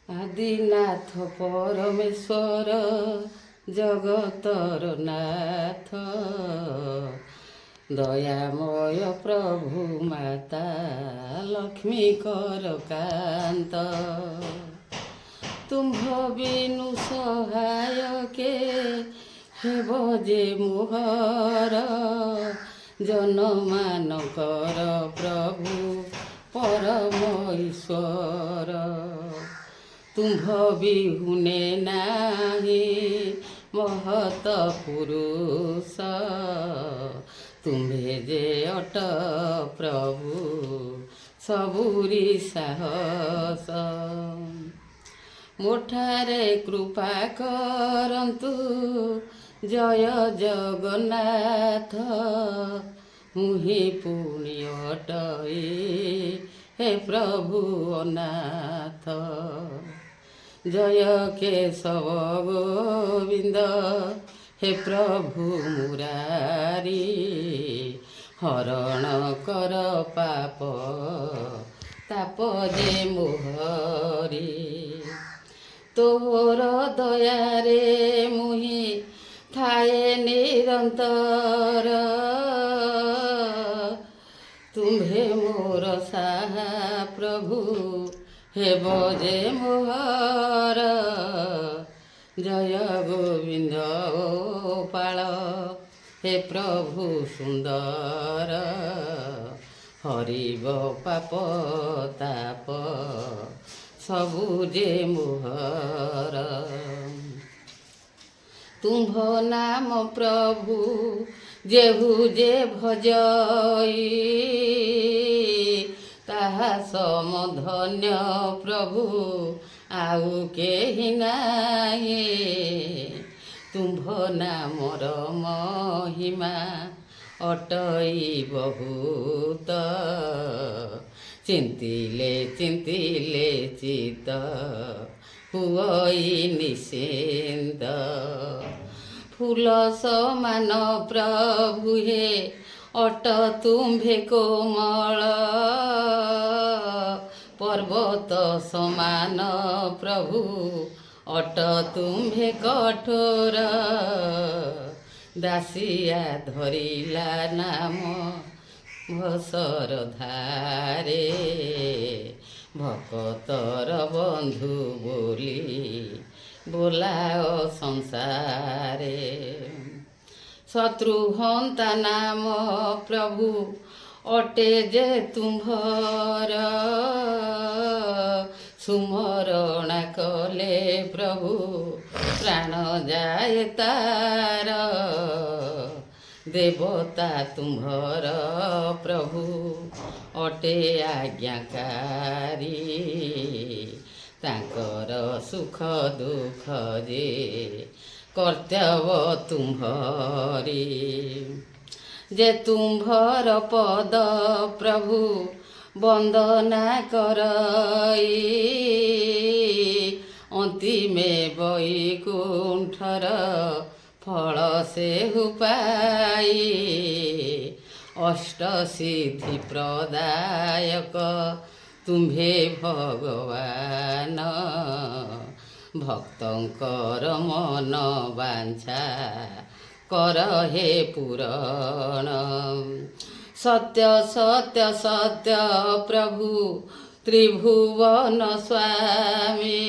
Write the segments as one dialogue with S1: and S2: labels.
S1: ଆଦିନାଥ ପରମେଶ୍ୱର ଜଗତର ନାଥ, ଦୟାମୟ ପ୍ରଭୁ ମାତା ଲକ୍ଷ୍ମୀଙ୍କର କାନ୍ତ। ତୁମ୍ଭ ବିନୁ ସହାୟ କେ ହେବ ଯେ ମୋହର, ଜନମାନଙ୍କର ପ୍ରଭୁ ପରମ ଈଶ୍ୱର। ତୁମ୍ଭ ବିହୁନେ ନାହିଁ ମହତ ପୁରୁଷ, ତୁମ୍ଭେ ଯେ ଅଟ ପ୍ରଭୁ ସବୁରି ସାହସ। ମୋଠାରେ କୃପା କରନ୍ତୁ ଜୟ ଜଗନ୍ନାଥ, ମୁହିଁ ପୁଣି ଅଟଇ ହେ ପ୍ରଭୁ ଅନାଥ। ଜୟ କେଶବ ଗୋବିନ୍ଦ ହେ ପ୍ରଭୁ ମୁରାରୀ, ହରଣ କର ପାପ ତାପ ଯେ ମୋହରି। ତୋର ଦୟାରେ ମୁହିଁ ଥାଏ ନିରନ୍ତର, ତୁମ୍ଭେ ମୋର ସାହା ପ୍ରଭୁ ହେବ ଯେ ମୋହର। ଜୟ ଗୋବିନ୍ଦ ପାଳ ହେ ପ୍ରଭୁ ସୁନ୍ଦର, ହରିବ ପାପ ତାପ ସବୁ ଯେ ମୋହର। ତୁମ୍ଭ ନାମ ପ୍ରଭୁ ଯେହୁ ଯେ ଭଜଇ, ତାହା ସମଧନ୍ୟ ପ୍ରଭୁ ଆଉ କେହି ନାହିଁ। ତୁମ୍ଭ ନାମର ମହିମା ଅଟଇ ବହୁତ, ଚିନ୍ତିଲେ ଚିନ୍ତିଲେ ଚିତ ହୁଅଇ ନିଶ୍ଚିନ୍ତ। ଫୁଲ ସମାନ ପ୍ରଭୁ ହେ ଅଟ ତୁମ୍ଭେ କୋମଳ, ପର୍ବତ ସମାନ ପ୍ରଭୁ ଅଟ ତୁମ୍ଭେ କଠୋର। ଦାସିଆ ଧରିଲା ନାମ ଭସର ଧାରେ, ଭକତର ବନ୍ଧୁ ବୋଲି ବୋଲାଅ ସଂସାରେ। ଶତ୍ରୁହନ୍ତା ନାମ ପ୍ରଭୁ ଅଟେ ଯେ ତୁମ୍ଭର, ସୁମରଣା କଲେ ପ୍ରଭୁ ପ୍ରାଣ ଯାଏ ତାର। ଦେବତା ତୁମ୍ଭର ପ୍ରଭୁ ଅଟେ ଆଜ୍ଞାକାରୀ, ତାଙ୍କର ସୁଖ ଦୁଃଖ ଯେ କର୍ତ୍ତବ୍ୟ ତୁମ୍ଭରି। ଯେ ତୁମ୍ଭର ପଦ ପ୍ରଭୁ ବନ୍ଦନା କରଇ, ଅନ୍ତିମେ ବୈକୁଣ୍ଠର ଫଳ ସେହୁ ପାଇ। ଅଷ୍ଟସିଦ୍ଧି ପ୍ରଦାୟକ ତୁମ୍ଭେ ଭଗବାନ, ଭକ୍ତଙ୍କର ମନ ବାଞ୍ଛା କର ହେ ପୂରଣ। ସତ୍ୟ ସତ୍ୟ ସତ୍ୟ ପ୍ରଭୁ ତ୍ରିଭୁବନ ସ୍ୱାମୀ,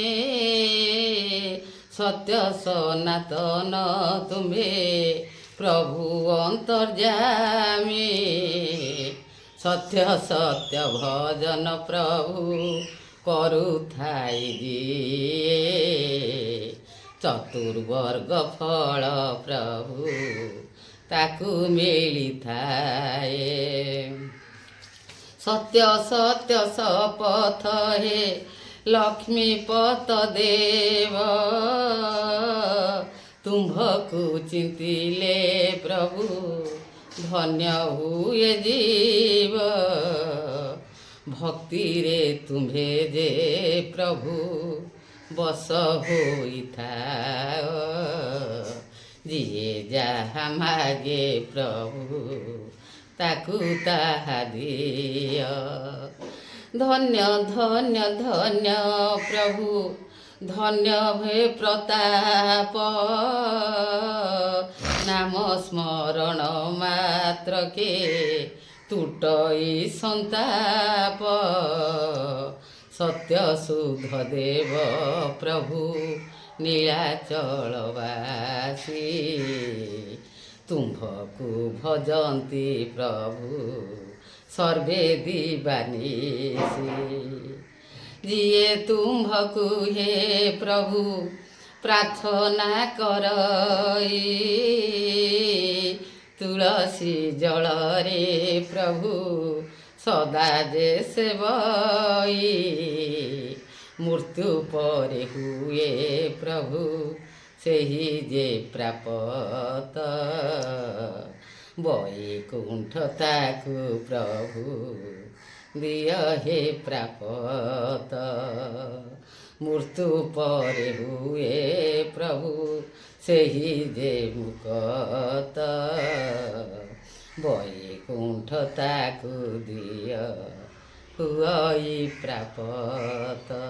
S1: ସତ୍ୟ ସନାତନ ତୁମ୍ଭେ ପ୍ରଭୁ ଅନ୍ତର୍ଯାମୀ। ସତ୍ୟ ସତ୍ୟ ଭଜନ ପ୍ରଭୁ କରୁଥାଇ ଯିଏ, ଚତୁର୍ବର୍ଗ ଫଳ ପ୍ରଭୁ ତାକୁ ମିଳିଥାଏ। ସତ୍ୟ ସତ୍ୟ ଶପଥ ହେ ଲକ୍ଷ୍ମୀପତ ଦେବ, ତୁମ୍ଭକୁ ଚିନ୍ତିଲେ ପ୍ରଭୁ ଧନ୍ୟ ହୁଏ ଜୀବ। ଭକ୍ତିରେ ତୁମ୍ଭେ ଯେ ପ୍ରଭୁ ବସ ହୋଇଥାଅ, ଯିଏ ଯାହା ମାଗେ ପ୍ରଭୁ ତାକୁ ତାହା ଦିଅ। ଧନ୍ୟ ଧନ୍ୟ ଧନ୍ୟ ପ୍ରଭୁ ଧନ୍ୟ ହୁଏ ପ୍ରତାପ ନାମ ସ୍ମରଣ ମାତ୍ରକେ ତୁଟଇ ସନ୍ତାପ ସତ୍ୟ ଶୁଦ୍ଧ ଦେବ ପ୍ରଭୁ ନୀଳାଚଳବାସୀ ତୁମ୍ଭକୁ ଭଜନ୍ତି ପ୍ରଭୁ ସର୍ବେ ଦିବାନିଶୀ ଯିଏ ତୁମ୍ଭକୁ ହେ ପ୍ରଭୁ ପ୍ରାର୍ଥନା କରଇ ତୁଳସୀ ଜଳରେ ପ୍ରଭୁ ସଦା ଯେ ସେବଇ ମୃତ୍ୟୁ ପରେ ହୁଏ ପ୍ରଭୁ ସେହି ଯେ ପ୍ରାପତ ବୈକୁଣ୍ଠ ତାକୁ ପ୍ରଭୁ ଦିଅ ହେ ପ୍ରାପତ ମୃତ୍ୟୁ ପରେ ହୁଏ ପ୍ରଭୁ ସେହି ଯେ ମୁକ୍ତ ବୈକୁଣ୍ଠ ତାକୁ ଦିଅ ହୁଅଇ ପ୍ରାପତ।